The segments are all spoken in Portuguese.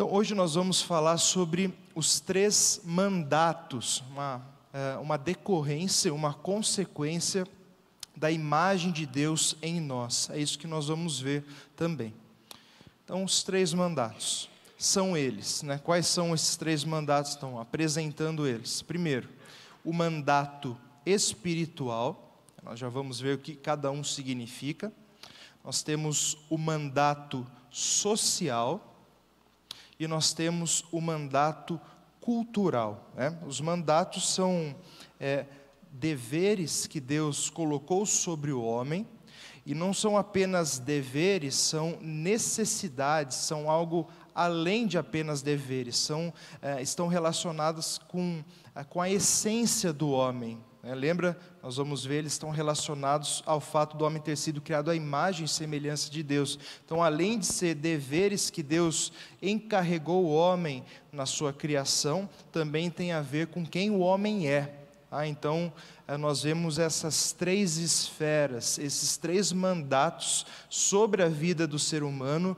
Então, hoje nós vamos falar sobre os 3 mandatos, uma decorrência, uma consequência da imagem de Deus em nós. É isso que nós vamos ver também. Então, os 3 mandatos são eles, né? Quais são esses 3 mandatos? Então, apresentando eles. Primeiro, o mandato espiritual. Nós já vamos ver o que cada um significa. Nós temos o mandato social e nós temos o mandato cultural, né? Os mandatos são deveres que Deus colocou sobre o homem, e não são apenas deveres, são necessidades, são algo além de apenas deveres, estão relacionados com a essência do homem. Lembra? Nós vamos ver, eles estão relacionados ao fato do homem ter sido criado à imagem e semelhança de Deus. Então, além de ser deveres que Deus encarregou o homem na sua criação, também tem a ver com quem o homem é. Então, nós vemos essas 3 esferas, esses 3 mandatos sobre a vida do ser humano,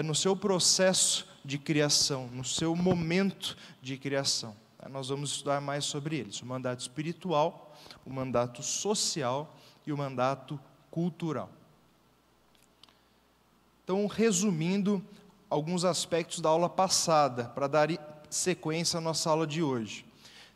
no seu processo de criação, no seu momento de criação. Nós vamos estudar mais sobre eles: o mandato espiritual, o mandato social e o mandato cultural. Então, resumindo alguns aspectos da aula passada, para dar sequência à nossa aula de hoje.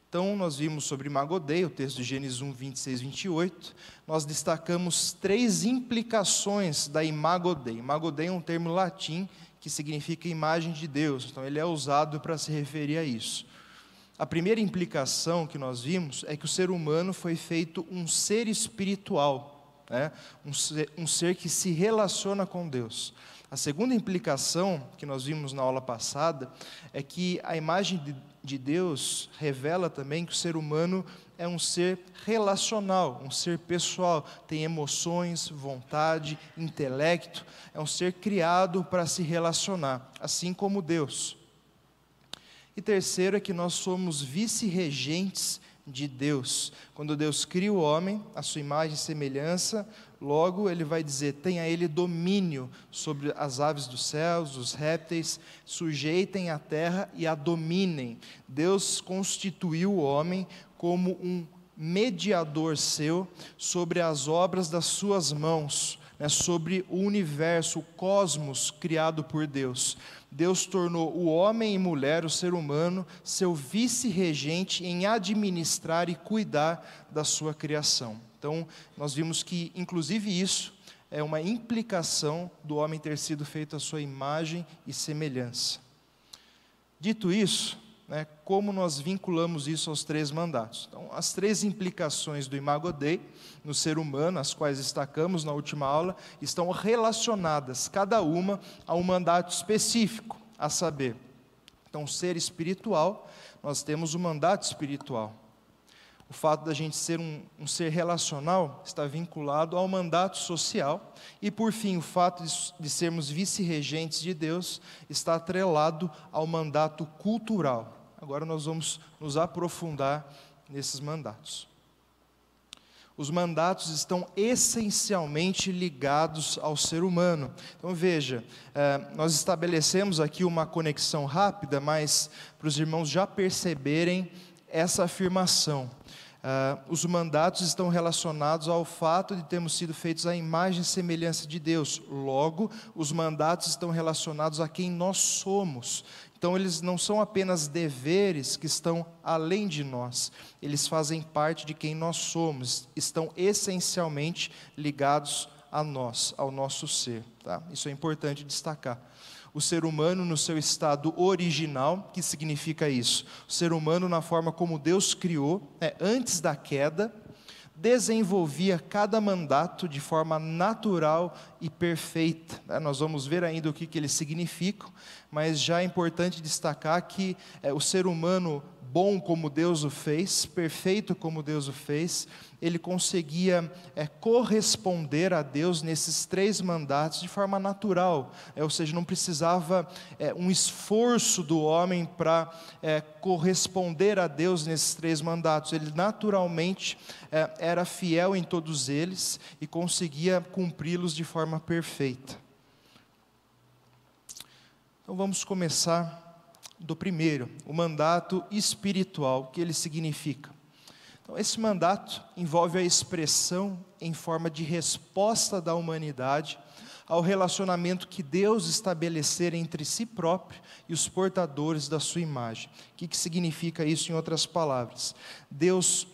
Então, nós vimos sobre Imago Dei, o texto de Gênesis 1, 26 e 28. Nós destacamos 3 implicações da Imago Dei. Imago Dei é um termo latim que significa imagem de Deus. Então, ele é usado para se referir a isso. A primeira implicação que nós vimos é que o ser humano foi feito um ser espiritual, né? um ser que se relaciona com Deus. A segunda implicação que nós vimos na aula passada é que a imagem de Deus revela também que o ser humano é um ser relacional, um ser pessoal, tem emoções, vontade, intelecto, é um ser criado para se relacionar, assim como Deus. E terceiro é que nós somos vice-regentes de Deus. Quando Deus cria o homem, a sua imagem e semelhança, logo ele vai dizer: tenha ele domínio sobre as aves dos céus, os répteis, sujeitem a terra e a dominem. Deus constituiu o homem como um mediador seu sobre as obras das suas mãos, sobre o universo, o cosmos criado por Deus. Deus tornou o homem e mulher, o ser humano, seu vice-regente em administrar e cuidar da sua criação. Então, nós vimos que, inclusive, isso é uma implicação do homem ter sido feito à sua imagem e semelhança. Dito isso, como nós vinculamos isso aos 3 mandatos? Então, as 3 implicações do Imago Dei no ser humano, as quais destacamos na última aula, estão relacionadas, cada uma, a um mandato específico, a saber, então, ser espiritual, nós temos o mandato espiritual. O fato da gente ser um ser relacional está vinculado ao mandato social. E, por fim, o fato de sermos vice-regentes de Deus está atrelado ao mandato cultural. Agora nós vamos nos aprofundar nesses mandatos. Os mandatos estão essencialmente ligados ao ser humano. Então veja, nós estabelecemos aqui uma conexão rápida, mas para os irmãos já perceberem essa afirmação. Os mandatos estão relacionados ao fato de termos sido feitos à imagem e semelhança de Deus. Logo, os mandatos estão relacionados a quem nós somos. Então, eles não são apenas deveres que estão além de nós. Eles fazem parte de quem nós somos. Estão essencialmente ligados a nós, ao nosso ser. Tá? Isso é importante destacar. O ser humano no seu estado original, que significa isso? O ser humano na forma como Deus criou, antes da queda, desenvolvia cada mandato de forma natural e perfeita. Nós vamos ver ainda o que eles significam, mas já é importante destacar que o ser humano bom como Deus o fez, perfeito como Deus o fez, ele conseguia corresponder a Deus nesses 3 mandatos de forma natural, ou seja, não precisava um esforço do homem para corresponder a Deus nesses 3 mandatos. Ele naturalmente era fiel em todos eles e conseguia cumpri-los de forma perfeita. Então vamos começar do primeiro, o mandato espiritual, o que ele significa. Então, esse mandato envolve a expressão em forma de resposta da humanidade ao relacionamento que Deus estabelecer entre si próprio e os portadores da sua imagem. O que significa isso em outras palavras? Deus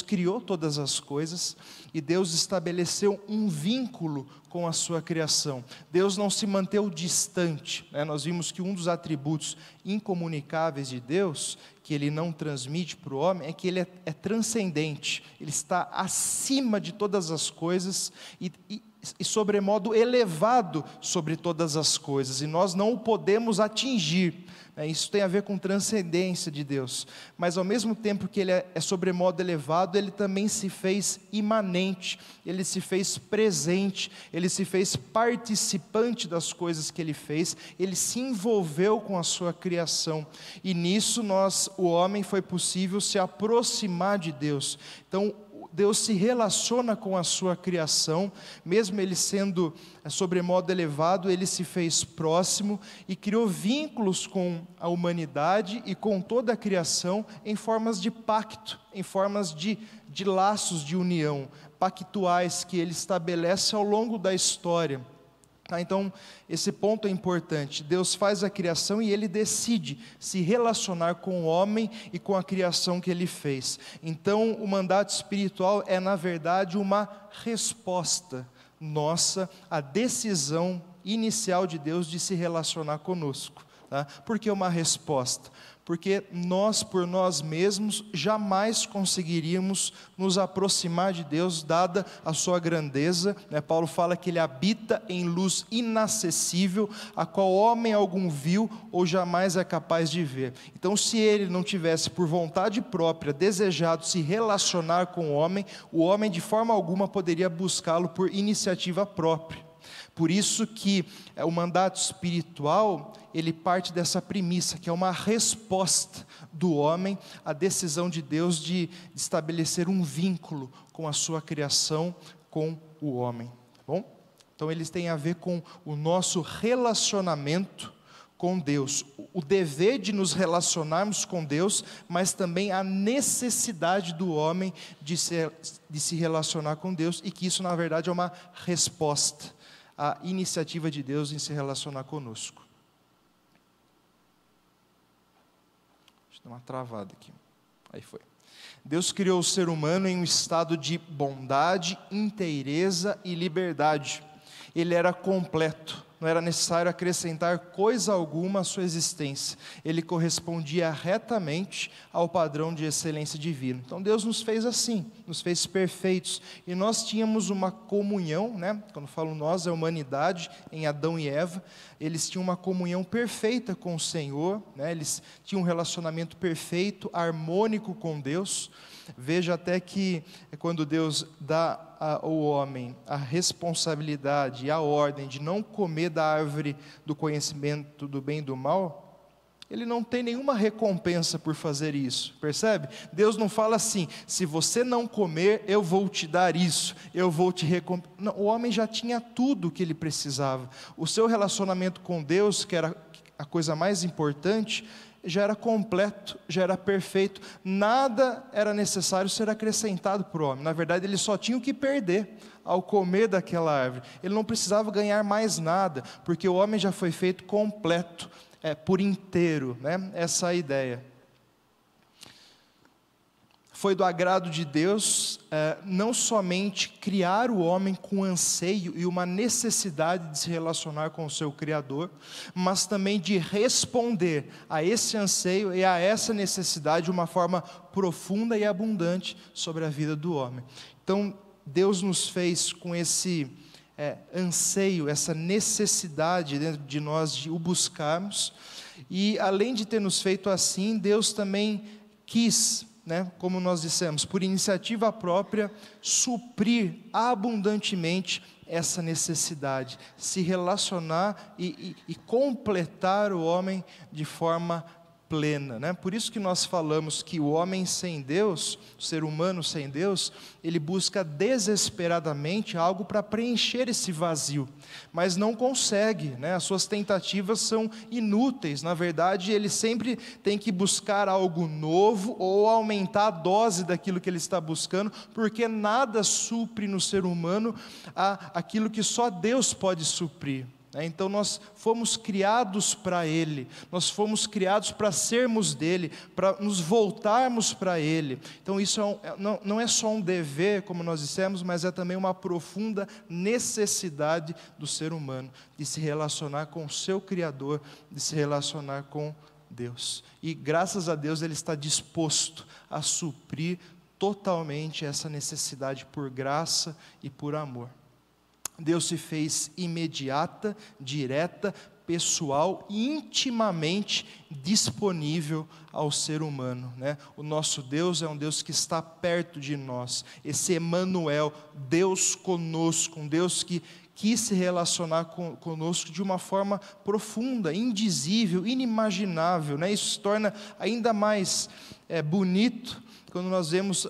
criou todas as coisas e Deus estabeleceu um vínculo com a sua criação. Deus não se manteve distante, né? Nós vimos que um dos atributos incomunicáveis de Deus, que Ele não transmite para o homem, é que Ele é transcendente, Ele está acima de todas as coisas e sobremodo elevado sobre todas as coisas, e nós não o podemos atingir. Isso tem a ver com transcendência de Deus, mas ao mesmo tempo que Ele é sobremodo elevado, Ele também se fez imanente, Ele se fez presente, Ele se fez participante das coisas que Ele fez, Ele se envolveu com a sua criação, e nisso o homem foi possível se aproximar de Deus. Então Deus se relaciona com a sua criação, mesmo Ele sendo sobremodo elevado, Ele se fez próximo e criou vínculos com a humanidade e com toda a criação em formas de pacto, em formas de laços de união, pactuais que Ele estabelece ao longo da história. Então, esse ponto é importante. Deus faz a criação e Ele decide se relacionar com o homem e com a criação que Ele fez. Então, o mandato espiritual é, na verdade, uma resposta nossa à decisão inicial de Deus de se relacionar conosco. Tá? Por que uma resposta? Porque nós, por nós mesmos, jamais conseguiríamos nos aproximar de Deus, dada a sua grandeza, né? Paulo fala que Ele habita em luz inacessível, a qual homem algum viu ou jamais é capaz de ver. Então, se Ele não tivesse por vontade própria desejado se relacionar com o homem de forma alguma poderia buscá-lo por iniciativa própria. Por isso que o mandato espiritual, ele parte dessa premissa, que é uma resposta do homem à decisão de Deus de estabelecer um vínculo com a sua criação, com o homem. Tá bom? Então eles têm a ver com o nosso relacionamento com Deus, o dever de nos relacionarmos com Deus, mas também a necessidade do homem de se relacionar com Deus, e que isso na verdade é uma resposta à iniciativa de Deus em se relacionar conosco. Deixa eu dar uma travada aqui. Aí foi. Deus criou o ser humano em um estado de bondade, inteireza e liberdade. Ele era completo, não era necessário acrescentar coisa alguma à sua existência. Ele correspondia retamente ao padrão de excelência divina. Então Deus nos fez assim, nos fez perfeitos. E nós tínhamos uma comunhão, né? Quando falo nós, é a humanidade, em Adão e Eva. Eles tinham uma comunhão perfeita com o Senhor, né? Eles tinham um relacionamento perfeito, harmônico com Deus. Veja até que quando Deus dá ao homem a responsabilidade e a ordem de não comer da árvore do conhecimento do bem e do mal, ele não tem nenhuma recompensa por fazer isso, percebe? Deus não fala assim, se você não comer, eu vou te dar isso, eu vou te recompensar. Não, o homem já tinha tudo o que ele precisava. O seu relacionamento com Deus, que era a coisa mais importante, já era completo, já era perfeito, nada era necessário ser acrescentado para o homem. Na verdade, ele só tinha o que perder ao comer daquela árvore. Ele não precisava ganhar mais nada, porque o homem já foi feito completo, por inteiro, né? Essa é a ideia. Foi do agrado de Deus não somente criar o homem com anseio e uma necessidade de se relacionar com o seu Criador, mas também de responder a esse anseio e a essa necessidade de uma forma profunda e abundante sobre a vida do homem. Então, Deus nos fez com esse anseio, essa necessidade dentro de nós de o buscarmos, e além de ter nos feito assim, Deus também quis, né, como nós dissemos, por iniciativa própria, suprir abundantemente essa necessidade, se relacionar e completar o homem de forma plena, né? Por isso que nós falamos que o homem sem Deus, o ser humano sem Deus, ele busca desesperadamente algo para preencher esse vazio, mas não consegue, né? As suas tentativas são inúteis. Na verdade, ele sempre tem que buscar algo novo ou aumentar a dose daquilo que ele está buscando, porque nada supre no ser humano aquilo que só Deus pode suprir. Então nós fomos criados para Ele, nós fomos criados para sermos dEle, para nos voltarmos para Ele. Então isso não é só um dever, como nós dissemos, mas é também uma profunda necessidade do ser humano, de se relacionar com o seu Criador, de se relacionar com Deus. E graças a Deus Ele está disposto a suprir totalmente essa necessidade por graça e por amor. Deus se fez imediata, direta, pessoal e intimamente disponível ao ser humano, né? O nosso Deus é um Deus que está perto de nós, esse Emanuel, Deus conosco, um Deus que quis se relacionar conosco de uma forma profunda, indizível, inimaginável, né? Isso se torna ainda mais bonito quando nós vemos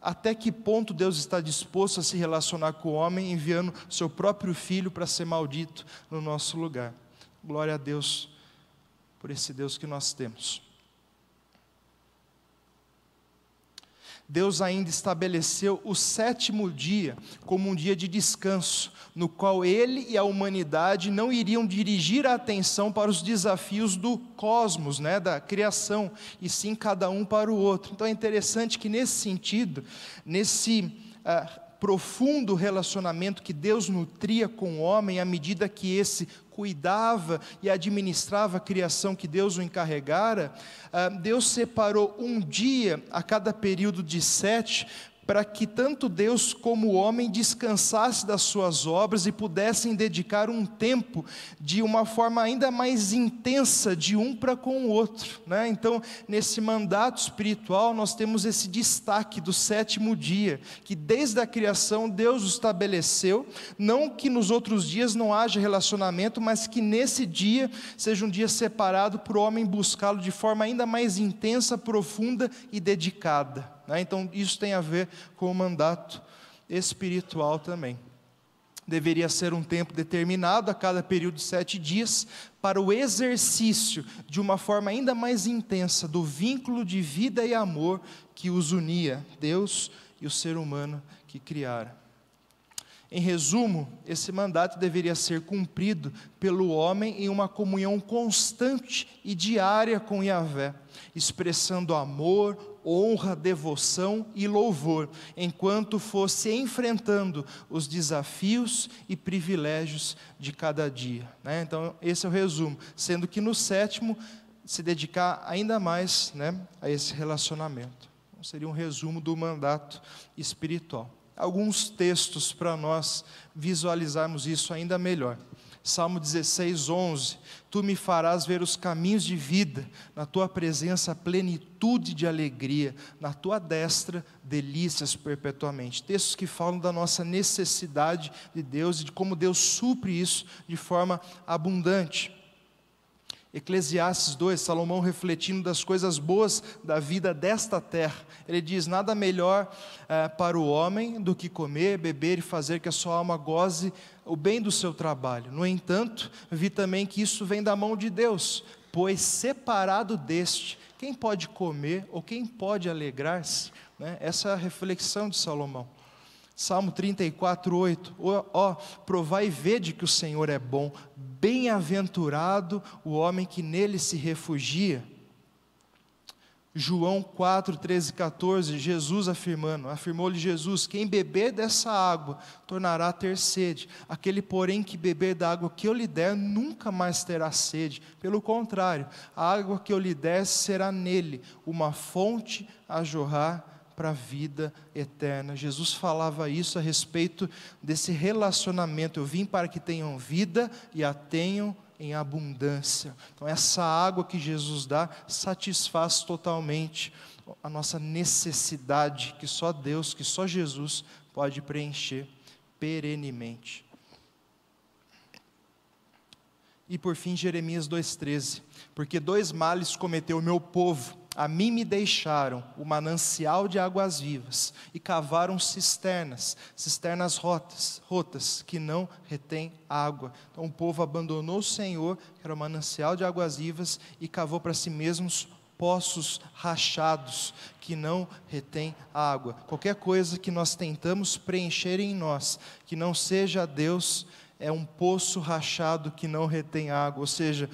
até que ponto Deus está disposto a se relacionar com o homem, enviando seu próprio Filho para ser maldito no nosso lugar. Glória a Deus por esse Deus que nós temos. Deus ainda estabeleceu o 7º dia como um dia de descanso, no qual Ele e a humanidade não iriam dirigir a atenção para os desafios do cosmos, né, da criação, e sim cada um para o outro. Então é interessante que nesse sentido, nesse profundo relacionamento que Deus nutria com o homem, à medida que esse cuidava e administrava a criação que Deus o encarregara, Deus separou um dia a cada período de 7, para que tanto Deus como o homem descansassem das suas obras e pudessem dedicar um tempo de uma forma ainda mais intensa de um para com o outro, né? Então, nesse mandato espiritual, nós temos esse destaque do 7º dia, que desde a criação Deus o estabeleceu, não que nos outros dias não haja relacionamento, mas que nesse dia seja um dia separado para o homem buscá-lo de forma ainda mais intensa, profunda e dedicada. Então isso tem a ver com o mandato espiritual também. Deveria ser um tempo determinado a cada período de 7 dias para o exercício de uma forma ainda mais intensa do vínculo de vida e amor que os unia, Deus e o ser humano que criara. Em resumo, esse mandato deveria ser cumprido pelo homem em uma comunhão constante e diária com Yahvé, expressando amor, honra, devoção e louvor, enquanto fosse enfrentando os desafios e privilégios de cada dia, né? Então esse é o resumo, sendo que no 7º se dedicar ainda mais, né, a esse relacionamento. Então, seria um resumo do mandato espiritual. Alguns textos para nós visualizarmos isso ainda melhor. Salmo 16, 11. Tu me farás ver os caminhos de vida, na tua presença plenitude de alegria, na tua destra delícias perpetuamente. Textos que falam da nossa necessidade de Deus e de como Deus supre isso de forma abundante. Eclesiastes 2, Salomão refletindo das coisas boas da vida desta terra, ele diz: nada melhor para o homem do que comer, beber e fazer que a sua alma goze o bem do seu trabalho. No entanto, vi também que isso vem da mão de Deus, pois separado deste, quem pode comer ou quem pode alegrar-se? Né? Essa é a reflexão de Salomão. Salmo 34, 8, provai e vede que o Senhor é bom, bem-aventurado o homem que nele se refugia. João 4, 13 e 14, Jesus afirmou-lhe Jesus: quem beber dessa água tornará a ter sede, aquele porém que beber da água que eu lhe der nunca mais terá sede, pelo contrário, a água que eu lhe der será nele uma fonte a jorrar para a vida eterna. Jesus falava isso a respeito desse relacionamento. Eu vim para que tenham vida e a tenham em abundância. Então essa água que Jesus dá satisfaz totalmente a nossa necessidade, que só Deus, que só Jesus pode preencher perenemente. E por fim, Jeremias 2,13, porque 2 males cometeu o meu povo, a mim me deixaram o manancial de águas vivas, e cavaram cisternas rotas, que não retêm água. Então o povo abandonou o Senhor, que era o manancial de águas vivas, e cavou para si mesmos poços rachados, que não retêm água. Qualquer coisa que nós tentamos preencher em nós, que não seja Deus, é um poço rachado que não retém água, ou seja,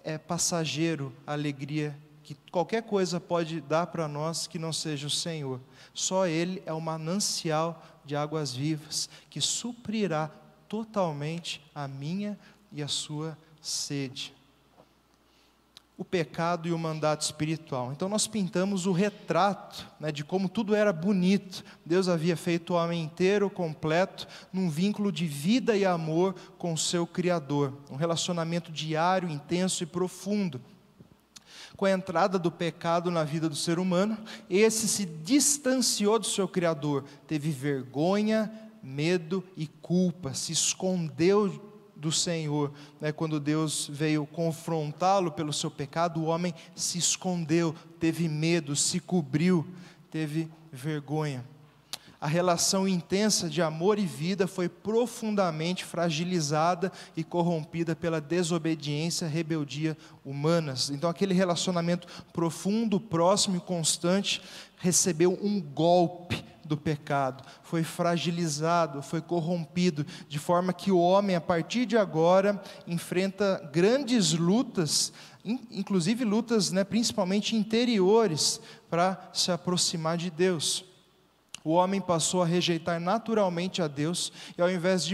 é passageiro a alegria que qualquer coisa pode dar para nós que não seja o Senhor. Só Ele é o manancial de águas vivas, que suprirá totalmente a minha e a sua sede. O pecado e o mandato espiritual. Então nós pintamos o retrato, de como tudo era bonito. Deus havia feito o homem inteiro, completo, num vínculo de vida e amor com o seu Criador. Um relacionamento diário, intenso e profundo. Com a entrada do pecado na vida do ser humano, esse se distanciou do seu Criador, teve vergonha, medo e culpa, se escondeu do Senhor, quando Deus veio confrontá-lo pelo seu pecado, o homem se escondeu, teve medo, se cobriu, teve vergonha. A relação intensa de amor e vida foi profundamente fragilizada e corrompida pela desobediência e rebeldia humanas. Então aquele relacionamento profundo, próximo e constante recebeu um golpe do pecado, foi fragilizado, foi corrompido, de forma que o homem, a partir de agora, enfrenta grandes lutas, inclusive lutas, principalmente interiores, para se aproximar de Deus. O homem passou a rejeitar naturalmente a Deus, e ao invés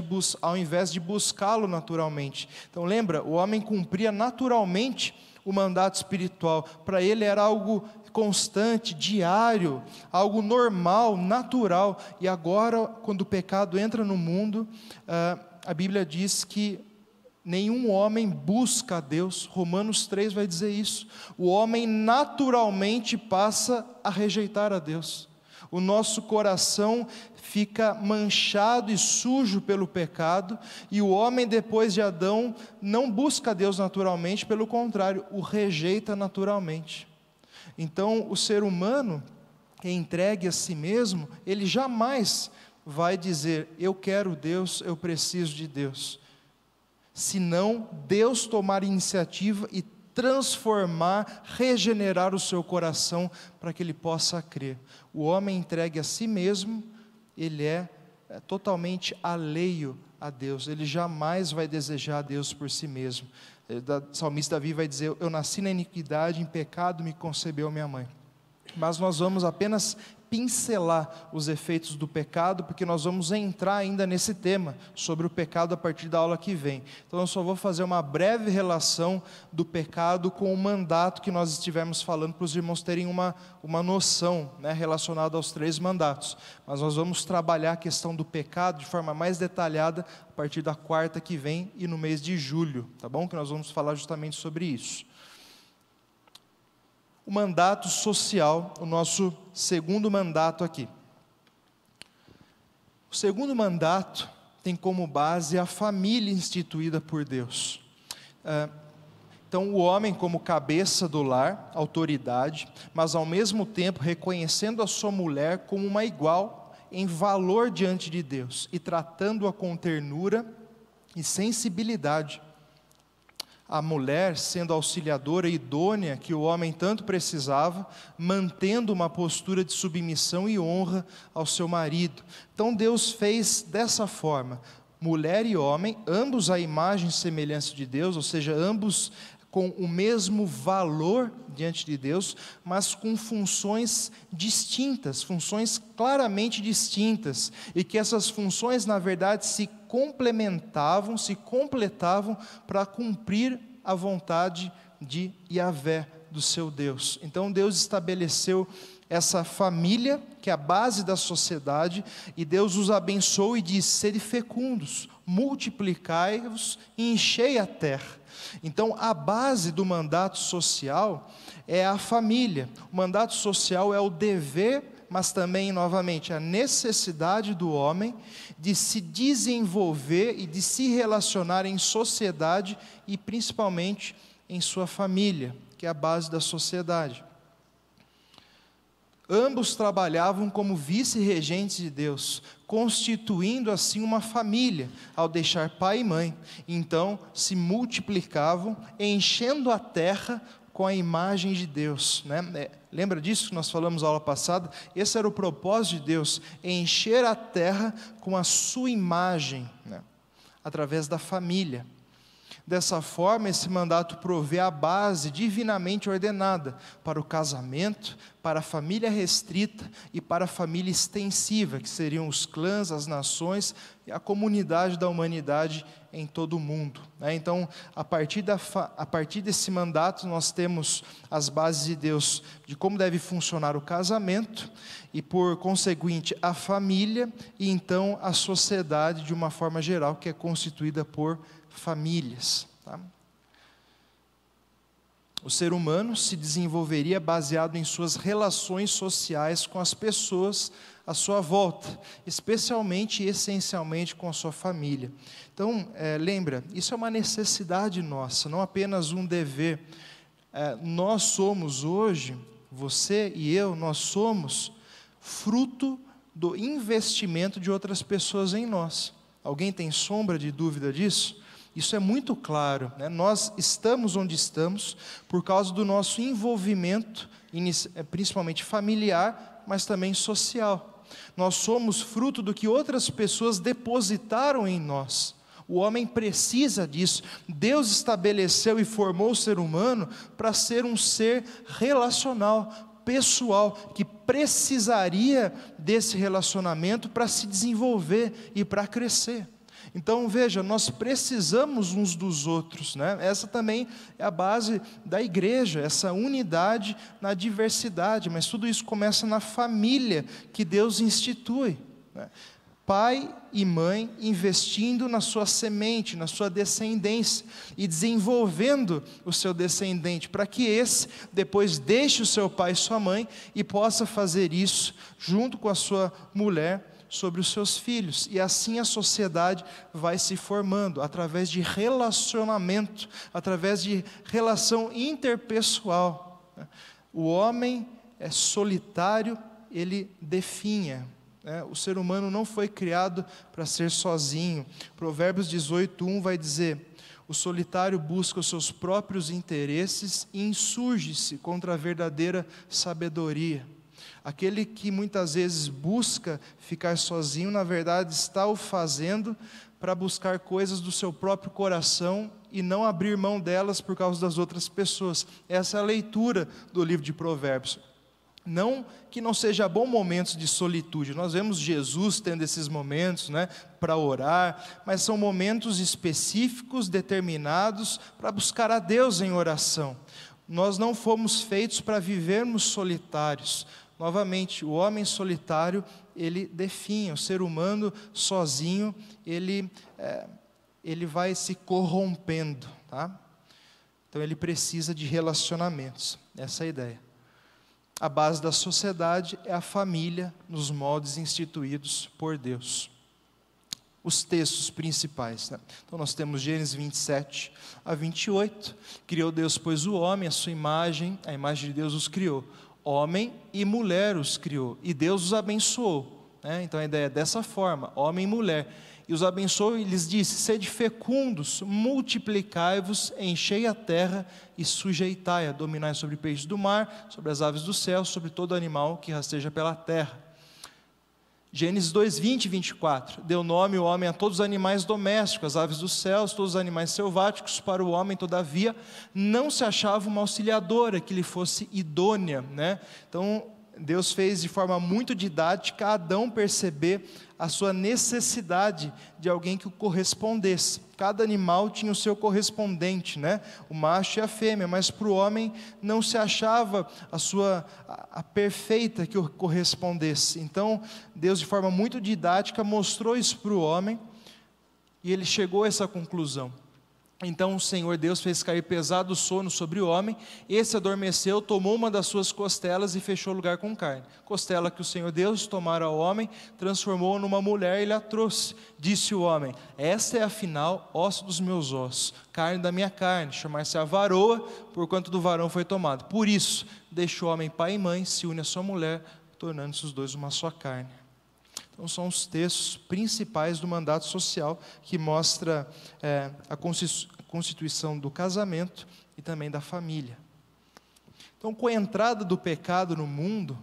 de buscá-lo naturalmente. Então lembra, o homem cumpria naturalmente o mandato espiritual, para ele era algo constante, diário, algo normal, natural, e agora, quando o pecado entra no mundo, a Bíblia diz que nenhum homem busca a Deus. Romanos 3 vai dizer isso. O homem naturalmente passa a rejeitar a Deus. O nosso coração fica manchado e sujo pelo pecado, e o homem, depois de Adão, não busca a Deus naturalmente, pelo contrário, o rejeita naturalmente. Então, o ser humano, que é entregue a si mesmo, ele jamais vai dizer, eu quero Deus, eu preciso de Deus. Senão, Deus tomar iniciativa e transformar, regenerar o seu coração, para que ele possa crer. O homem entregue a si mesmo, ele é totalmente alheio a Deus, ele jamais vai desejar a Deus por si mesmo. O salmista Davi vai dizer, eu nasci na iniquidade, em pecado me concebeu minha mãe. Mas nós vamos apenas pincelar os efeitos do pecado, porque nós vamos entrar ainda nesse tema, sobre o pecado a partir da aula que vem. Então eu só vou fazer uma breve relação do pecado com o mandato que nós estivemos falando, para os irmãos terem uma noção, relacionada aos 3 mandatos. Mas nós vamos trabalhar a questão do pecado de forma mais detalhada, a partir da quarta que vem e no mês de julho, tá bom? Que nós vamos falar justamente sobre isso. O mandato social, o nosso segundo mandato aqui. O segundo mandato tem como base a família instituída por Deus. Então, o homem como cabeça do lar, autoridade, mas ao mesmo tempo reconhecendo a sua mulher como uma igual em valor diante de Deus, e tratando-a com ternura e sensibilidade. A mulher sendo a auxiliadora idônea que o homem tanto precisava, mantendo uma postura de submissão e honra ao seu marido. Então Deus fez dessa forma, mulher e homem, ambos à imagem e semelhança de Deus, ou seja, ambos com o mesmo valor diante de Deus, mas com funções distintas, funções claramente distintas, e que essas funções, na verdade, se complementavam, se completavam para cumprir a vontade de Yahvé, do seu Deus. Então Deus estabeleceu essa família, que é a base da sociedade, e Deus os abençoou e disse, sede fecundos, multiplicai-vos e enchei a terra. Então a base do mandato social é a família. O mandato social é o dever, mas também, novamente, a necessidade do homem de se desenvolver e de se relacionar em sociedade e principalmente em sua família, que é a base da sociedade. Ambos trabalhavam como vice-regentes de Deus, constituindo assim uma família, ao deixar pai e mãe. Então se multiplicavam, enchendo a terra com a imagem de Deus, né? Lembra disso que nós falamos na aula passada? Esse era o propósito de Deus, encher a terra com a sua imagem, né? Através da família. Dessa forma, esse mandato provê a base divinamente ordenada para o casamento, para a família restrita e para a família extensiva, que seriam os clãs, as nações e a comunidade da humanidade em todo o mundo. Então, a partir desse mandato, nós temos as bases de Deus de como deve funcionar o casamento e, por conseguinte, a família e, então, a sociedade de uma forma geral, que é constituída por famílias. Tá? O ser humano se desenvolveria baseado em suas relações sociais com as pessoas à sua volta, especialmente e essencialmente com a sua família. Então, lembra, isso é uma necessidade nossa, não apenas um dever. Nós somos hoje, você e eu, nós somos fruto do investimento de outras pessoas em nós. Alguém tem sombra de dúvida disso? Isso é muito claro, né? Nós estamos onde estamos por causa do nosso envolvimento, principalmente familiar, mas também social. Nós somos fruto do que outras pessoas depositaram em nós. O homem precisa disso. Deus estabeleceu e formou o ser humano para ser um ser relacional, pessoal, que precisaria desse relacionamento para se desenvolver e para crescer. Então, veja, nós precisamos uns dos outros, né? Essa também é a base da igreja, essa unidade na diversidade, mas tudo isso começa na família que Deus institui, né? Pai e mãe investindo na sua semente, na sua descendência, e desenvolvendo o seu descendente, para que esse depois deixe o seu pai e sua mãe, e possa fazer isso junto com a sua mulher, sobre os seus filhos, e assim a sociedade vai se formando, através de relacionamento, através de relação interpessoal. O homem é solitário, ele definha, né? O ser humano não foi criado para ser sozinho. Provérbios 18:1 vai dizer: o solitário busca os seus próprios interesses e insurge-se contra a verdadeira sabedoria. Aquele que muitas vezes busca ficar sozinho, na verdade está o fazendo para buscar coisas do seu próprio coração e não abrir mão delas por causa das outras pessoas. Essa é a leitura do livro de Provérbios. Não que não seja bom momentos de solitude, nós vemos Jesus tendo esses momentos, né, para orar, mas são momentos específicos, determinados, para buscar a Deus em oração. Nós não fomos feitos para vivermos solitários. Novamente, o homem solitário, ele definha, o ser humano sozinho, ele vai se corrompendo, tá? Então ele precisa de relacionamentos, essa é a ideia. A base da sociedade é a família, nos moldes instituídos por Deus. Os textos principais, né? Então nós temos Gênesis 27-28, criou Deus, pois, o homem, a sua imagem, a imagem de Deus os criou. Homem e mulher os criou, e Deus os abençoou, né? Então a ideia é dessa forma, homem e mulher, e os abençoou e lhes disse: sede fecundos, multiplicai-vos, enchei a terra e sujeitai-a, dominai sobre peixes do mar, sobre as aves do céu, sobre todo animal que rasteja pela terra. Gênesis 2:20-24, deu nome o homem a todos os animais domésticos, as aves dos céus, todos os animais selváticos. Para o homem, todavia, não se achava uma auxiliadora que lhe fosse idônea, né? Então, Deus fez de forma muito didática Adão perceber a sua necessidade de alguém que o correspondesse. Cada animal tinha o seu correspondente, né? O macho e a fêmea, mas para o homem não se achava a perfeita que o correspondesse. Então, Deus, de forma muito didática, mostrou isso para o homem, e ele chegou a essa conclusão: Então o Senhor Deus fez cair pesado sono sobre o homem, esse adormeceu, tomou uma das suas costelas e fechou o lugar com carne. Costela que o Senhor Deus tomara ao homem, transformou numa mulher e lhe a trouxe. Disse o homem: esta é afinal osso dos meus ossos, carne da minha carne, chamar-se-á varoa, porquanto do varão foi tomado. Por isso, deixou o homem pai e mãe, se une à sua mulher, tornando-se os dois uma só carne. Então são os textos principais do mandato social que mostra a constituição do casamento e também da família. Então, com a entrada do pecado no mundo,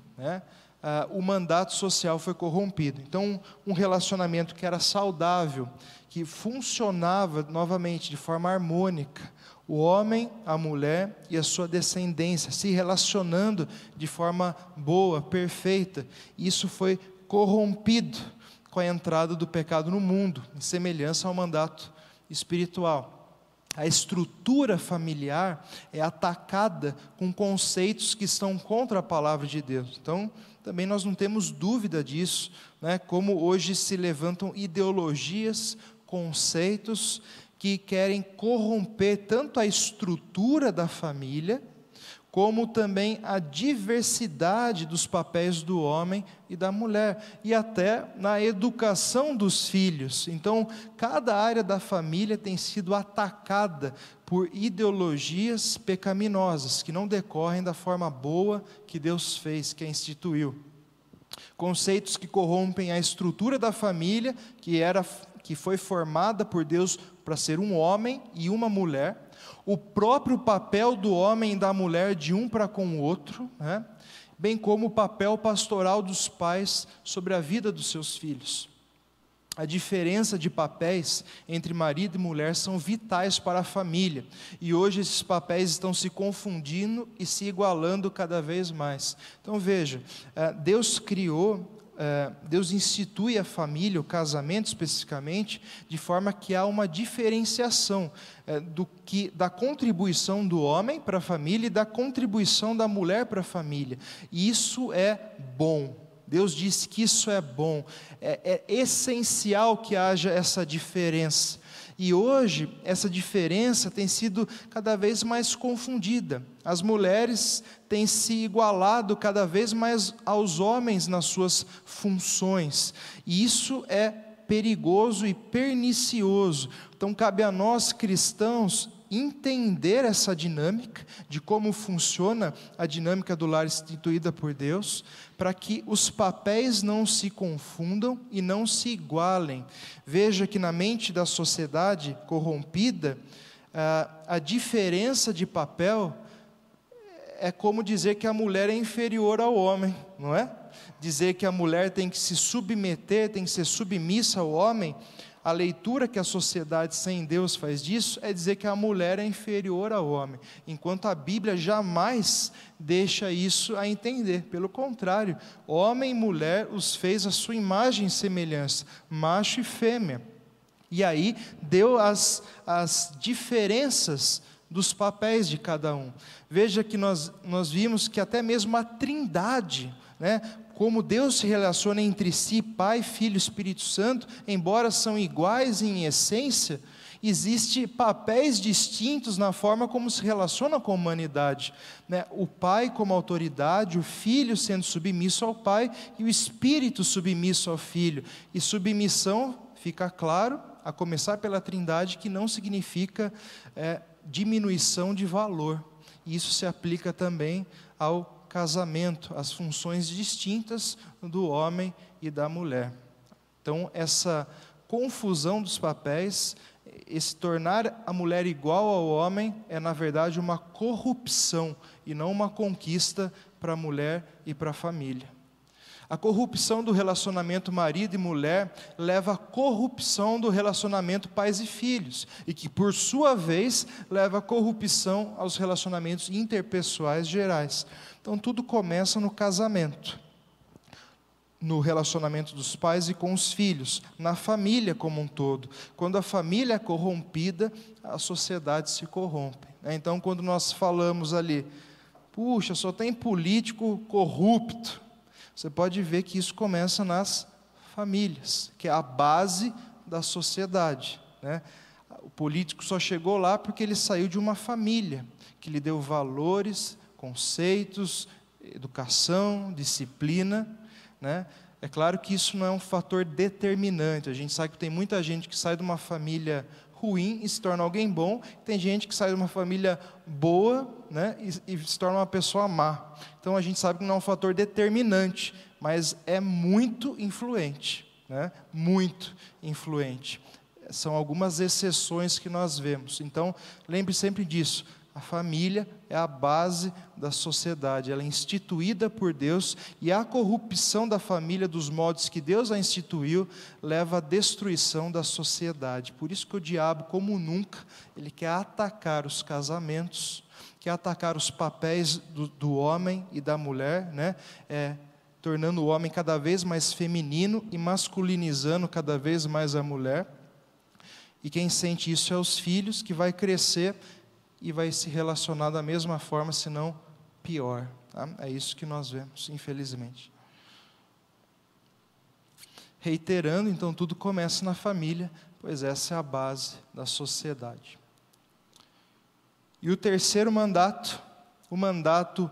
o mandato social foi corrompido. Então, um relacionamento que era saudável, que funcionava novamente de forma harmônica, o homem, a mulher e a sua descendência se relacionando de forma boa, perfeita, isso foi corrompido com a entrada do pecado no mundo, em semelhança ao mandato espiritual. A estrutura familiar é atacada com conceitos que estão contra a palavra de Deus. Então, também nós não temos dúvida disso, como hoje se levantam ideologias, conceitos que querem corromper tanto a estrutura da família, como também a diversidade dos papéis do homem e da mulher, e até na educação dos filhos. Então, cada área da família tem sido atacada por ideologias pecaminosas, que não decorrem da forma boa que Deus fez, que a instituiu. Conceitos que corrompem a estrutura da família, que foi formada por Deus para ser um homem e uma mulher, o próprio papel do homem e da mulher de um para com o outro, bem como o papel pastoral dos pais sobre a vida dos seus filhos. A diferença de papéis entre marido e mulher são vitais para a família, e hoje esses papéis estão se confundindo e se igualando cada vez mais. Então veja, Deus institui a família, o casamento especificamente, de forma que há uma diferenciação da contribuição do homem para a família e da contribuição da mulher para a família. E isso é bom. Deus disse que isso é bom. É essencial que haja essa diferença. E hoje, essa diferença tem sido cada vez mais confundida. As mulheres têm se igualado cada vez mais aos homens nas suas funções. E isso é perigoso e pernicioso. Então, cabe a nós, cristãos, entender essa dinâmica, de como funciona a dinâmica do lar instituída por Deus, para que os papéis não se confundam e não se igualem. Veja que na mente da sociedade corrompida, a diferença de papel é como dizer que a mulher é inferior ao homem, não é? Dizer que a mulher tem que se submeter, tem que ser submissa ao homem. A leitura que a sociedade sem Deus faz disso é dizer que a mulher é inferior ao homem, enquanto a Bíblia jamais deixa isso a entender. Pelo contrário, homem e mulher os fez à sua imagem e semelhança, macho e fêmea. E aí deu as diferenças dos papéis de cada um. Veja que nós vimos que até mesmo a Trindade, como Deus se relaciona entre si, Pai, Filho e Espírito Santo, embora são iguais em essência, existem papéis distintos na forma como se relaciona com a humanidade. O Pai como autoridade, o Filho sendo submisso ao Pai e o Espírito submisso ao Filho. E submissão, fica claro, a começar pela Trindade, que não significa diminuição de valor. Isso se aplica também ao casamento, as funções distintas do homem e da mulher. Então, essa confusão dos papéis, esse tornar a mulher igual ao homem, é na verdade uma corrupção e não uma conquista para a mulher e para a família. A corrupção do relacionamento marido e mulher leva à corrupção do relacionamento pais e filhos, e que, por sua vez, leva à corrupção aos relacionamentos interpessoais gerais. Então, tudo começa no casamento, no relacionamento dos pais e com os filhos, na família como um todo. Quando a família é corrompida, a sociedade se corrompe. Então, quando nós falamos ali, puxa, só tem político corrupto, você pode ver que isso começa nas famílias, que é a base da sociedade. O político só chegou lá porque ele saiu de uma família que lhe deu valores, conceitos, educação, disciplina, né? É claro que isso não é um fator determinante. A gente sabe que tem muita gente que sai de uma família ruim e se torna alguém bom. Tem gente que sai de uma família boa, né, e se torna uma pessoa má. Então a gente sabe que não é um fator determinante, mas é muito influente, né? Muito influente. São algumas exceções que nós vemos. Então, lembre sempre disso. A família é a base da sociedade. Ela é instituída por Deus e a corrupção da família, dos modos que Deus a instituiu, leva à destruição da sociedade. Por isso que o diabo, como nunca, ele quer atacar os casamentos, quer atacar os papéis do homem e da mulher, né? Tornando o homem cada vez mais feminino e masculinizando cada vez mais a mulher. E quem sente isso é os filhos, que vai crescer e vai se relacionar da mesma forma, se não pior. Tá? É isso que nós vemos, infelizmente. Reiterando, então, tudo começa na família, pois essa é a base da sociedade. E o terceiro mandato, o mandato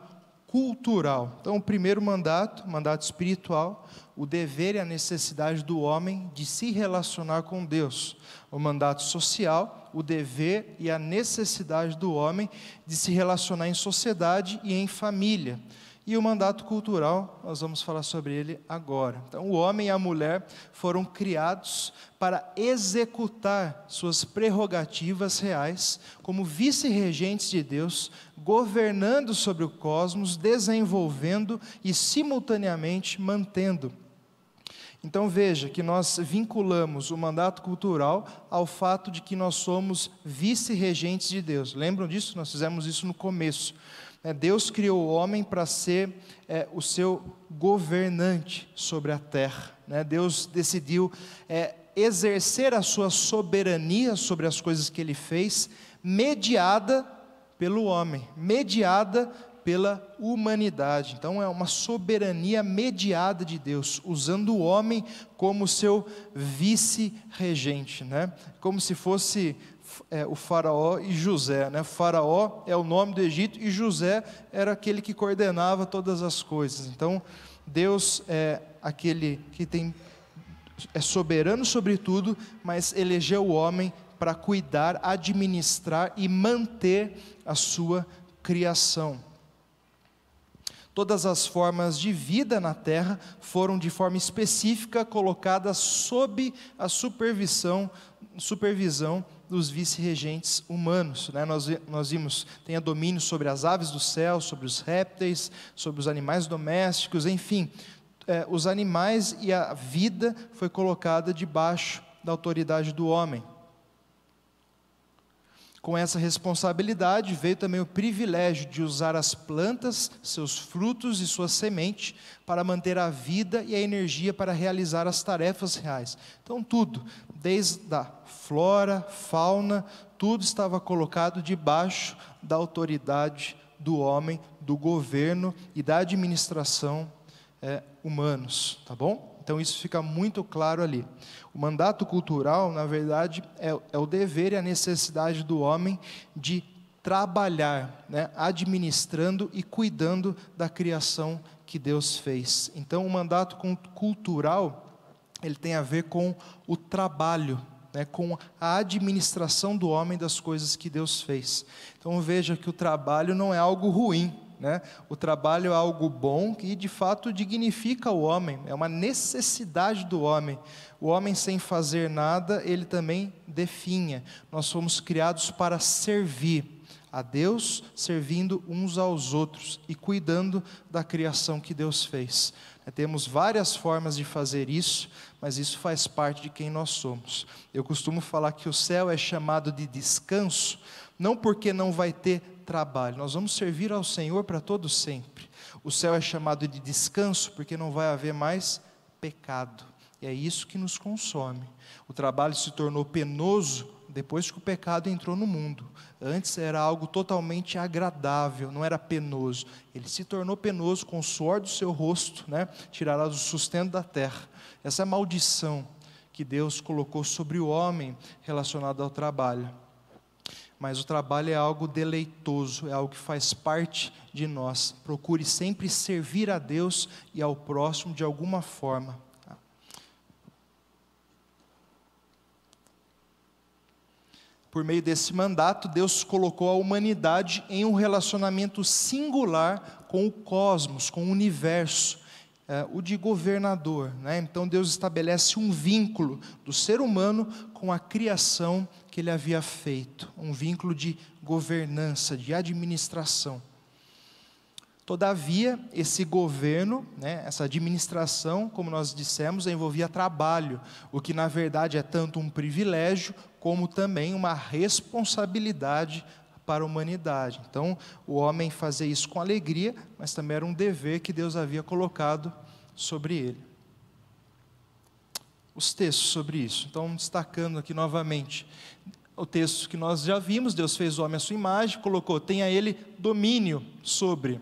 cultural. Então, o primeiro mandato, o mandato espiritual, o dever e a necessidade do homem de se relacionar com Deus. O mandato social, o dever e a necessidade do homem de se relacionar em sociedade e em família. E o mandato cultural, nós vamos falar sobre ele agora. Então, o homem e a mulher foram criados para executar suas prerrogativas reais como vice-regentes de Deus, governando sobre o cosmos, desenvolvendo e simultaneamente mantendo. Então veja que nós vinculamos o mandato cultural ao fato de que nós somos vice-regentes de Deus. Lembram disso? Nós fizemos isso no começo. Deus criou o homem para ser o seu governante sobre a terra. Deus decidiu exercer a sua soberania sobre as coisas que Ele fez, mediada pelo homem, mediada pela humanidade. Então é uma soberania mediada de Deus, usando o homem como seu vice-regente, né? Como se fosse o faraó e José, né? Faraó é o nome do Egito e José era aquele que coordenava todas as coisas. Então Deus é aquele que é soberano sobre tudo, mas elegeu o homem para cuidar, administrar e manter a sua criação. Todas as formas de vida na terra foram de forma específica colocadas sob a supervisão dos vice-regentes humanos. Nós vimos, tenha domínio sobre as aves do céu, sobre os répteis, sobre os animais domésticos, enfim, os animais e a vida foi colocada debaixo da autoridade do homem. Com essa responsabilidade veio também o privilégio de usar as plantas, seus frutos e sua semente para manter a vida e a energia para realizar as tarefas reais. Então tudo, desde a flora, fauna, tudo estava colocado debaixo da autoridade do homem, do governo e da administração humanos, tá bom? Então isso fica muito claro ali. O mandato cultural, na verdade, é o dever e a necessidade do homem de trabalhar, administrando e cuidando da criação que Deus fez. Então o mandato cultural, ele tem a ver com o trabalho, com a administração do homem das coisas que Deus fez. Então veja que o trabalho não é algo ruim. O trabalho é algo bom que de fato dignifica o homem, é uma necessidade do homem. O homem sem fazer nada, ele também definha. Nós fomos criados para servir a Deus, servindo uns aos outros e cuidando da criação que Deus fez. Temos várias formas de fazer isso, mas isso faz parte de quem nós somos. Eu costumo falar que o céu é chamado de descanso, não porque não vai ter trabalho, nós vamos servir ao Senhor para todo sempre. O céu é chamado de descanso porque não vai haver mais pecado, e é isso que nos consome. O trabalho se tornou penoso depois que o pecado entrou no mundo. Antes era algo totalmente agradável, não era penoso. Ele se tornou penoso com o suor do seu rosto, tirará do sustento da terra. Essa é a maldição que Deus colocou sobre o homem relacionado ao trabalho. Mas o trabalho é algo deleitoso, é algo que faz parte de nós. Procure sempre servir a Deus e ao próximo de alguma forma. Por meio desse mandato, Deus colocou a humanidade em um relacionamento singular com o cosmos, com o universo, o de governador, né? Então Deus estabelece um vínculo do ser humano com a criação que Ele havia feito, um vínculo de governança, de administração. Todavia, esse governo, né, essa administração, como nós dissemos, envolvia trabalho, o que na verdade é tanto um privilégio, como também uma responsabilidade para a humanidade. Então, o homem fazia isso com alegria, mas também era um dever que Deus havia colocado sobre ele. Os textos sobre isso. Então, destacando aqui novamente, o texto que nós já vimos, Deus fez o homem à sua imagem, colocou, tenha ele domínio sobre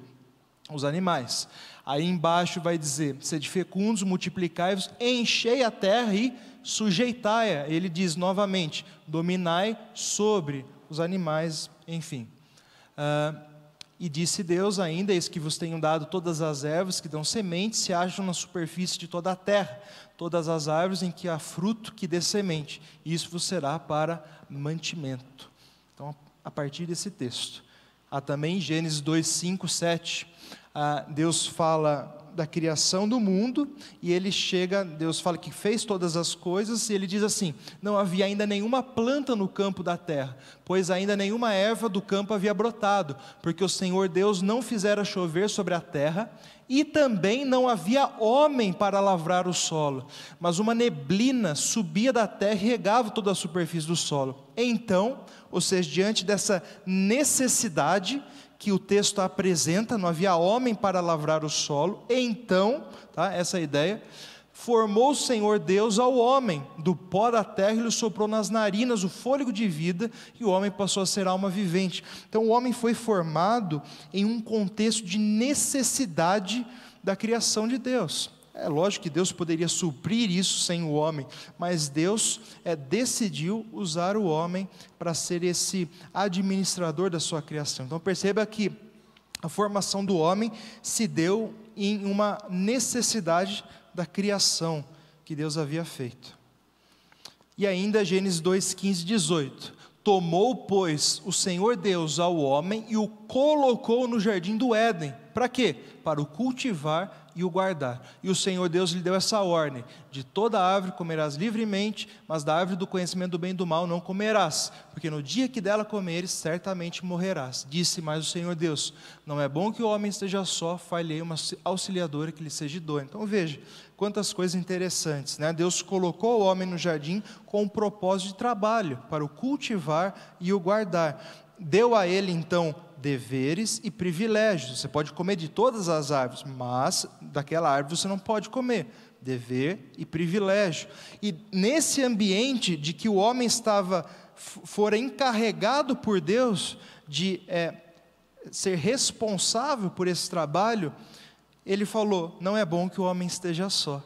os animais. Aí embaixo vai dizer, sede fecundos, multiplicai-vos, enchei a terra e sujeitai-a. Ele diz novamente, dominai sobre os animais, enfim. E disse Deus ainda, eis que vos tenho dado todas as ervas que dão sementes, se acham na superfície de toda a terra, todas as árvores em que há fruto que dê semente, isso vos será para mantimento. Então, a partir desse texto. Há também Gênesis 2, 5, 7, Deus fala da criação do mundo, e ele chega, Deus fala que fez todas as coisas, e ele diz assim, não havia ainda nenhuma planta no campo da terra, pois ainda nenhuma erva do campo havia brotado, porque o Senhor Deus não fizera chover sobre a terra, e também não havia homem para lavrar o solo, mas uma neblina subia da terra e regava toda a superfície do solo. Então, ou seja, diante dessa necessidade que o texto apresenta, não havia homem para lavrar o solo, então, essa ideia, formou o Senhor Deus ao homem, do pó da terra e lhe soprou nas narinas o fôlego de vida, e o homem passou a ser alma vivente. Então o homem foi formado em um contexto de necessidade da criação de Deus. É lógico que Deus poderia suprir isso sem o homem, mas Deus decidiu usar o homem para ser esse administrador da sua criação. Então perceba que a formação do homem se deu em uma necessidade da criação que Deus havia feito. E ainda Gênesis 2, 15, 18. Tomou, pois, o Senhor Deus ao homem e o colocou no jardim do Éden. Para quê? Para o cultivar e o guardar. E o Senhor Deus lhe deu essa ordem, de toda árvore comerás livremente, mas da árvore do conhecimento do bem e do mal não comerás, porque no dia que dela comeres, certamente morrerás. Disse mais o Senhor Deus, não é bom que o homem esteja só, far-lhe uma auxiliadora que lhe seja idônea. Então veja, quantas coisas interessantes, né? Deus colocou o homem no jardim com um propósito de trabalho, para o cultivar e o guardar. Deu a ele então deveres e privilégios. Você pode comer de todas as árvores, mas daquela árvore você não pode comer. Dever e privilégio. E nesse ambiente de que o homem fora encarregado por Deus de ser responsável por esse trabalho, ele falou, não é bom que o homem esteja só.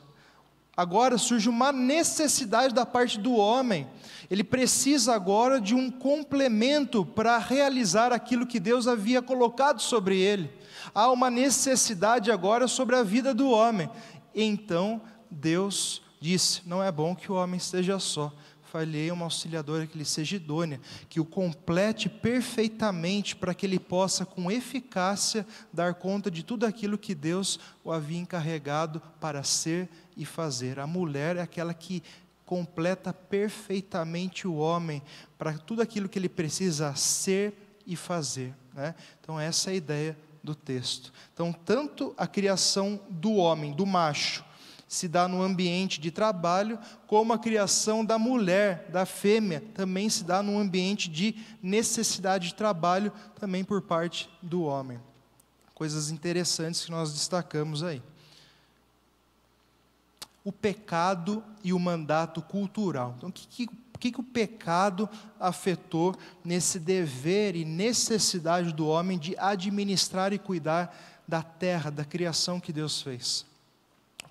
Agora surge uma necessidade da parte do homem, ele precisa agora de um complemento para realizar aquilo que Deus havia colocado sobre ele. Há uma necessidade agora sobre a vida do homem. Então Deus disse, não é bom que o homem esteja só, far-lhe uma auxiliadora que lhe seja idônea, que o complete perfeitamente para que ele possa com eficácia dar conta de tudo aquilo que Deus o havia encarregado para ser e fazer. A mulher é aquela que completa perfeitamente o homem para tudo aquilo que ele precisa ser e fazer, né? Então essa é a ideia do texto. Então tanto a criação do homem, do macho, se dá no ambiente de trabalho, como a criação da mulher, da fêmea, também se dá num ambiente de necessidade de trabalho, também por parte do homem. Coisas interessantes que nós destacamos aí. O pecado e o mandato cultural. Então, o que o pecado afetou nesse dever e necessidade do homem de administrar e cuidar da terra, da criação que Deus fez?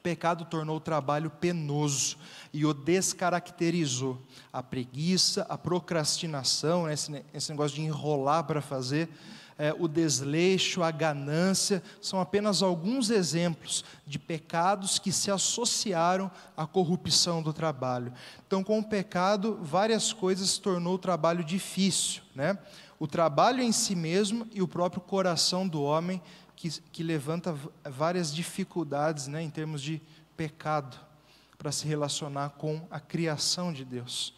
pecado tornou o trabalho penoso e o descaracterizou. A preguiça, a procrastinação, né, esse negócio de enrolar para fazer, o desleixo, a ganância, são apenas alguns exemplos de pecados que se associaram à corrupção do trabalho. Então, com o pecado, várias coisas se tornou o trabalho difícil, né? O trabalho em si mesmo e o próprio coração do homem, que levanta várias dificuldades, né, em termos de pecado, para se relacionar com a criação de Deus.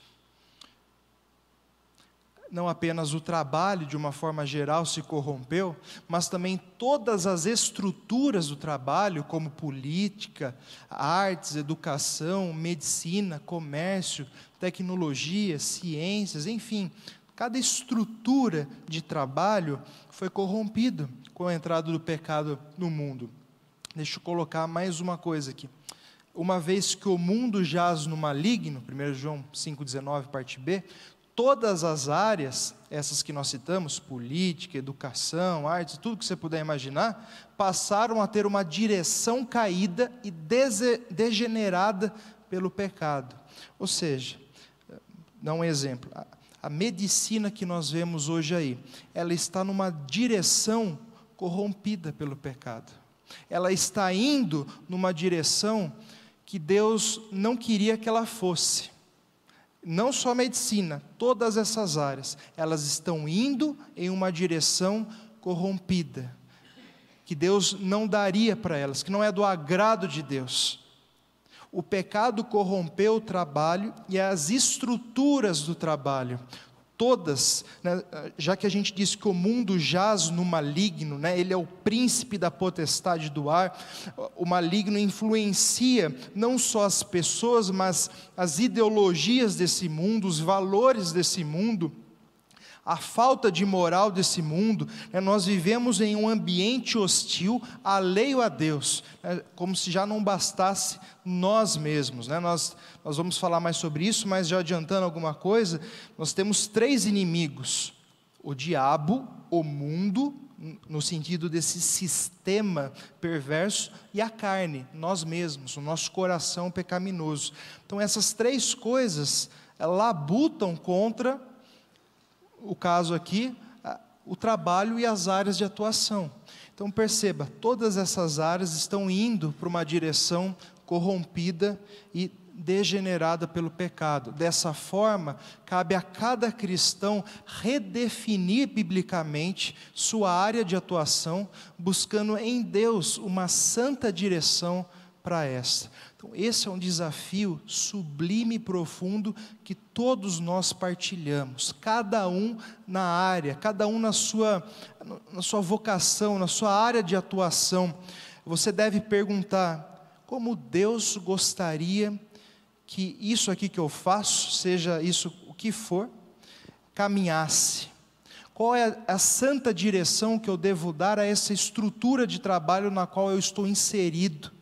Não apenas o trabalho, de uma forma geral, se corrompeu, mas também todas as estruturas do trabalho, como política, artes, educação, medicina, comércio, tecnologia, ciências, enfim, cada estrutura de trabalho foi corrompida com a entrada do pecado no mundo. Deixa eu colocar mais uma coisa aqui. Uma vez que o mundo jaz no maligno, 1 João 5,19, parte B, todas as áreas, essas que nós citamos, política, educação, artes, tudo que você puder imaginar, passaram a ter uma direção caída e degenerada pelo pecado. Ou seja, dá um exemplo, a medicina que nós vemos hoje aí, ela está numa direção corrompida pelo pecado. Ela está indo numa direção que Deus não queria que ela fosse. Não só a medicina, todas essas áreas, elas estão indo em uma direção corrompida, que Deus não daria para elas, que não é do agrado de Deus. O pecado corrompeu o trabalho e as estruturas do trabalho. Todas, né, já que a gente diz que o mundo jaz no maligno, né, ele é o príncipe da potestade do ar, o maligno influencia não só as pessoas, mas as ideologias desse mundo, os valores desse mundo, a falta de moral desse mundo, né, nós vivemos em um ambiente hostil, alheio a Deus, né, como se já não bastasse nós mesmos, né, nós vamos falar mais sobre isso, mas já adiantando alguma coisa, nós temos 3 inimigos, o diabo, o mundo, no sentido desse sistema perverso, e a carne, nós mesmos, o nosso coração pecaminoso. Então essas 3 coisas, labutam contra, o caso aqui, o trabalho e as áreas de atuação. Então perceba, todas essas áreas estão indo para uma direção corrompida e degenerada pelo pecado. Dessa forma, cabe a cada cristão redefinir biblicamente sua área de atuação, buscando em Deus uma santa direção para essa. Então, esse é um desafio sublime e profundo que todos nós partilhamos, cada um na área, cada um na sua vocação, na sua área de atuação. Você deve perguntar, como Deus gostaria que isso aqui que eu faço, seja isso o que for, caminhasse? Qual é a santa direção que eu devo dar a essa estrutura de trabalho na qual eu estou inserido?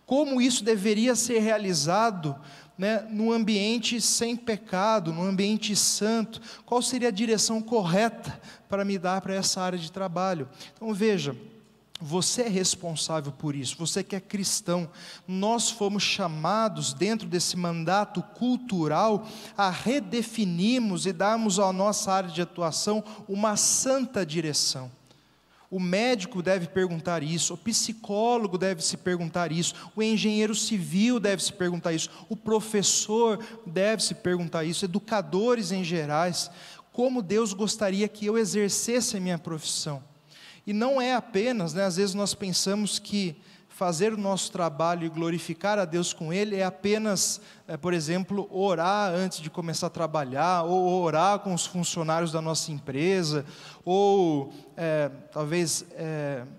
Como isso deveria ser realizado, né, num ambiente sem pecado, num ambiente santo? Qual seria a direção correta para me dar para essa área de trabalho? Então veja, você é responsável por isso, você que é cristão, nós fomos chamados dentro desse mandato cultural a redefinirmos e darmos à nossa área de atuação uma santa direção. O médico deve perguntar isso, o psicólogo deve se perguntar isso, o engenheiro civil deve se perguntar isso, o professor deve se perguntar isso, educadores em gerais, como Deus gostaria que eu exercesse a minha profissão. E não é apenas, né, às vezes nós pensamos que fazer o nosso trabalho e glorificar a Deus com ele é apenas, por exemplo, orar antes de começar a trabalhar, ou orar com os funcionários da nossa empresa, ou talvez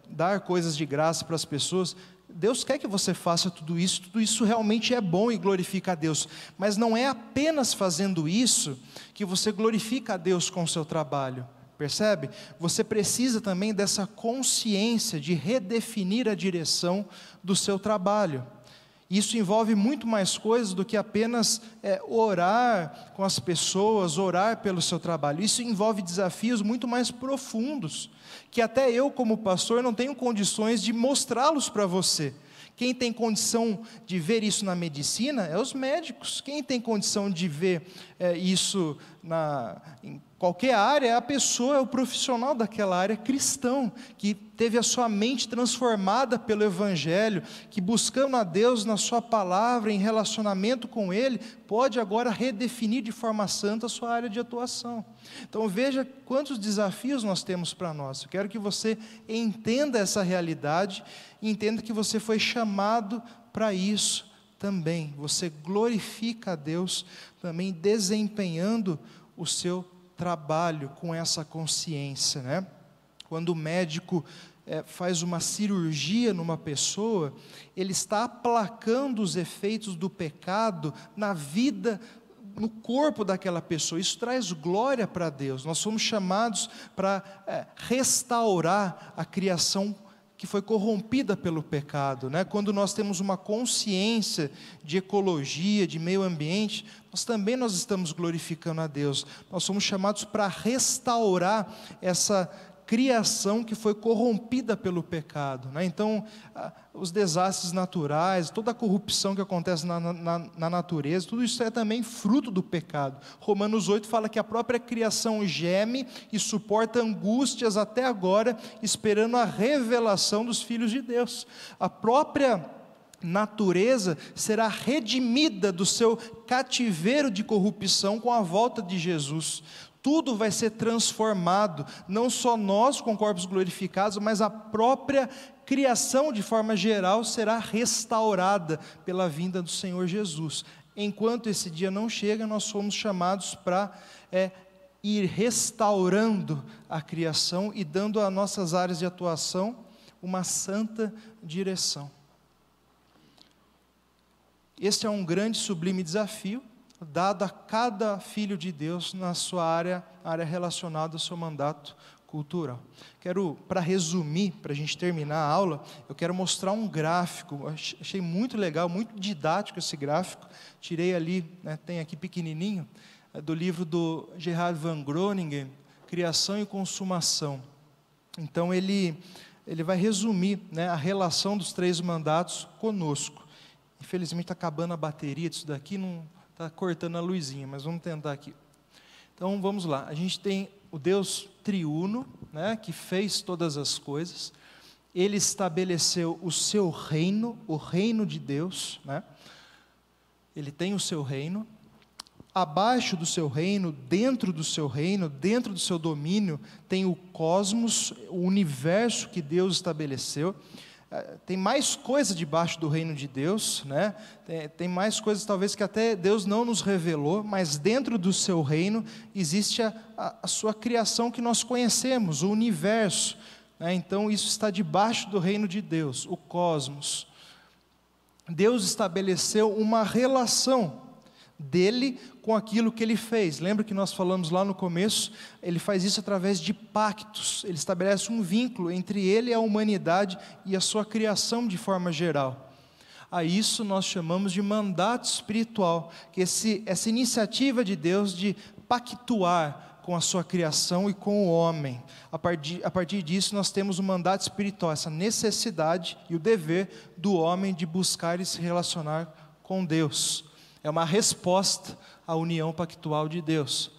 dar coisas de graça para as pessoas. Deus quer que você faça tudo isso realmente é bom e glorifica a Deus, mas não é apenas fazendo isso que você glorifica a Deus com o seu trabalho. Percebe? Você precisa também dessa consciência de redefinir a direção do seu trabalho. Isso envolve muito mais coisas do que apenas orar com as pessoas, orar pelo seu trabalho. Isso envolve desafios muito mais profundos, que até eu como pastor não tenho condições de mostrá-los para você, Quem tem condição de ver isso na medicina é os médicos. Quem tem condição de ver isso em qualquer área é a pessoa, é o profissional daquela área cristão, que teve a sua mente transformada pelo Evangelho, que buscando a Deus na sua palavra, em relacionamento com Ele, pode agora redefinir de forma santa a sua área de atuação. Então veja quantos desafios nós temos para nós. Eu quero que você entenda essa realidade e entenda que você foi chamado para isso também. Você glorifica a Deus também desempenhando o seu trabalho com essa consciência, né? Quando o médico faz uma cirurgia numa pessoa, ele está aplacando os efeitos do pecado na vida, no corpo daquela pessoa. Isso traz glória para Deus. Nós somos chamados para restaurar a criação que foi corrompida pelo pecado, né? Quando nós temos uma consciência de ecologia, de meio ambiente, nós estamos glorificando a Deus. Nós somos chamados para restaurar essa criação que foi corrompida pelo pecado, né? Então, os desastres naturais, toda a corrupção que acontece na natureza, tudo isso é também fruto do pecado. Romanos 8 fala que a própria criação geme e suporta angústias até agora, esperando a revelação dos filhos de Deus. A própria natureza será redimida do seu cativeiro de corrupção com a volta de Jesus. Tudo vai ser transformado, não só nós com corpos glorificados, mas a própria criação de forma geral será restaurada pela vinda do Senhor Jesus. Enquanto esse dia não chega, nós somos chamados para ir restaurando a criação e dando às nossas áreas de atuação uma santa direção. Este é um grande e sublime desafio, dado a cada filho de Deus na sua área relacionada ao seu mandato cultural. Para resumir, para a gente terminar a aula, eu quero mostrar um gráfico. Achei muito legal, muito didático esse gráfico. Tirei ali, né, tem aqui pequenininho, do livro do Gerhard van Groningen, Criação e Consumação. Então ele vai resumir, né, a relação dos 3 mandatos conosco. Infelizmente está acabando a bateria disso daqui, não está cortando a luzinha, mas vamos tentar aqui. Então vamos lá, a gente tem o Deus triuno, né, que fez todas as coisas. Ele estabeleceu o seu reino, o reino de Deus, né? Ele tem o seu reino. Abaixo do seu reino, dentro do seu reino, dentro do seu domínio, tem o cosmos, o universo que Deus estabeleceu. Tem mais coisa debaixo do reino de Deus, né? Tem mais coisas talvez que até Deus não nos revelou, mas dentro do seu reino existe a sua criação que nós conhecemos, o universo, né? Então isso está debaixo do reino de Deus, o cosmos. Deus estabeleceu uma relação dele com aquilo que ele fez. Lembra que nós falamos lá no começo? Ele faz isso através de pactos. Ele estabelece um vínculo entre ele e a humanidade e a sua criação de forma geral. A isso nós chamamos de mandato espiritual, que essa iniciativa de Deus de pactuar com a sua criação e com o homem. A partir disso nós temos o mandato espiritual, essa necessidade e o dever do homem de buscar e se relacionar com Deus. É uma resposta à união pactual de Deus.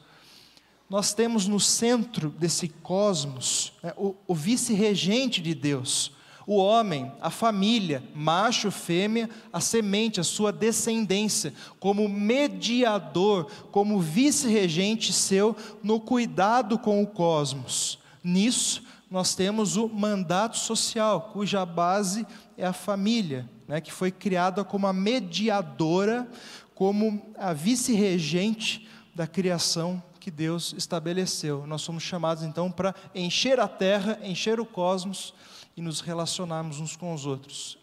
Nós temos no centro desse cosmos, né, o vice-regente de Deus, o homem, a família, macho, fêmea, a semente, a sua descendência, como mediador, como vice-regente seu no cuidado com o cosmos. Nisso, nós temos o mandato social, cuja base é a família, né, que foi criada como a mediadora, como a vice-regente da criação que Deus estabeleceu. Nós somos chamados então para encher a terra, encher o cosmos e nos relacionarmos uns com os outros.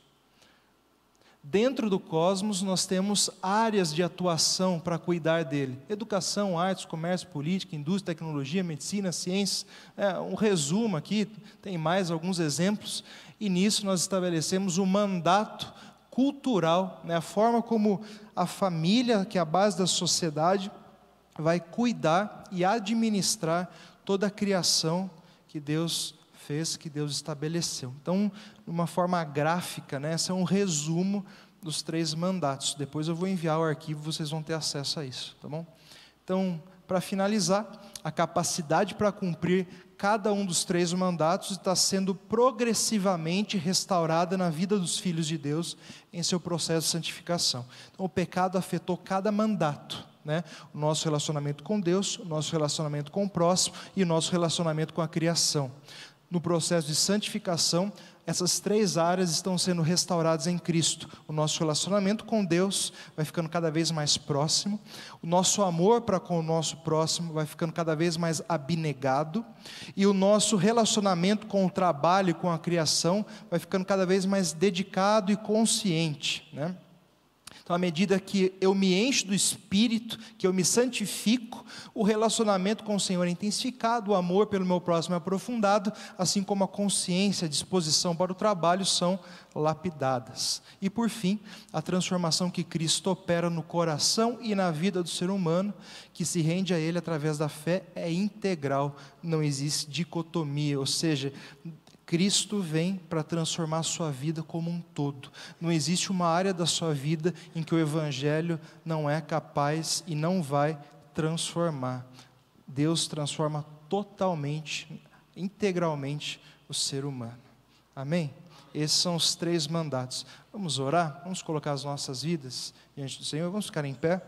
Dentro do cosmos nós temos áreas de atuação para cuidar dele: educação, artes, comércio, política, indústria, tecnologia, medicina, ciências. Um resumo aqui, tem mais alguns exemplos, e nisso nós estabelecemos o mandato cultural, né, a forma como a família, que é a base da sociedade, vai cuidar e administrar toda a criação que Deus fez, que Deus estabeleceu. Então, de uma forma gráfica, né, esse é um resumo dos 3 mandatos. Depois eu vou enviar o arquivo, vocês vão ter acesso a isso, tá bom? Então, para finalizar, a capacidade para cumprir cada um dos 3 mandatos está sendo progressivamente restaurada na vida dos filhos de Deus em seu processo de santificação. Então, o pecado afetou cada mandato, né? O nosso relacionamento com Deus, o nosso relacionamento com o próximo e o nosso relacionamento com a criação. No processo de santificação, essas 3 áreas estão sendo restauradas em Cristo. O nosso relacionamento com Deus vai ficando cada vez mais próximo, o nosso amor para com o nosso próximo vai ficando cada vez mais abnegado, e o nosso relacionamento com o trabalho e com a criação vai ficando cada vez mais dedicado e consciente, né? Então, à medida que eu me encho do Espírito, que eu me santifico, o relacionamento com o Senhor é intensificado, o amor pelo meu próximo é aprofundado, assim como a consciência, a disposição para o trabalho são lapidadas. E por fim, a transformação que Cristo opera no coração e na vida do ser humano, que se rende a Ele através da fé, é integral, não existe dicotomia, ou seja, Cristo vem para transformar a sua vida como um todo. Não existe uma área da sua vida em que o Evangelho não é capaz e não vai transformar. Deus transforma totalmente, integralmente o ser humano. Amém? Esses são os 3 mandatos. Vamos orar? Vamos colocar as nossas vidas diante do Senhor? Vamos ficar em pé?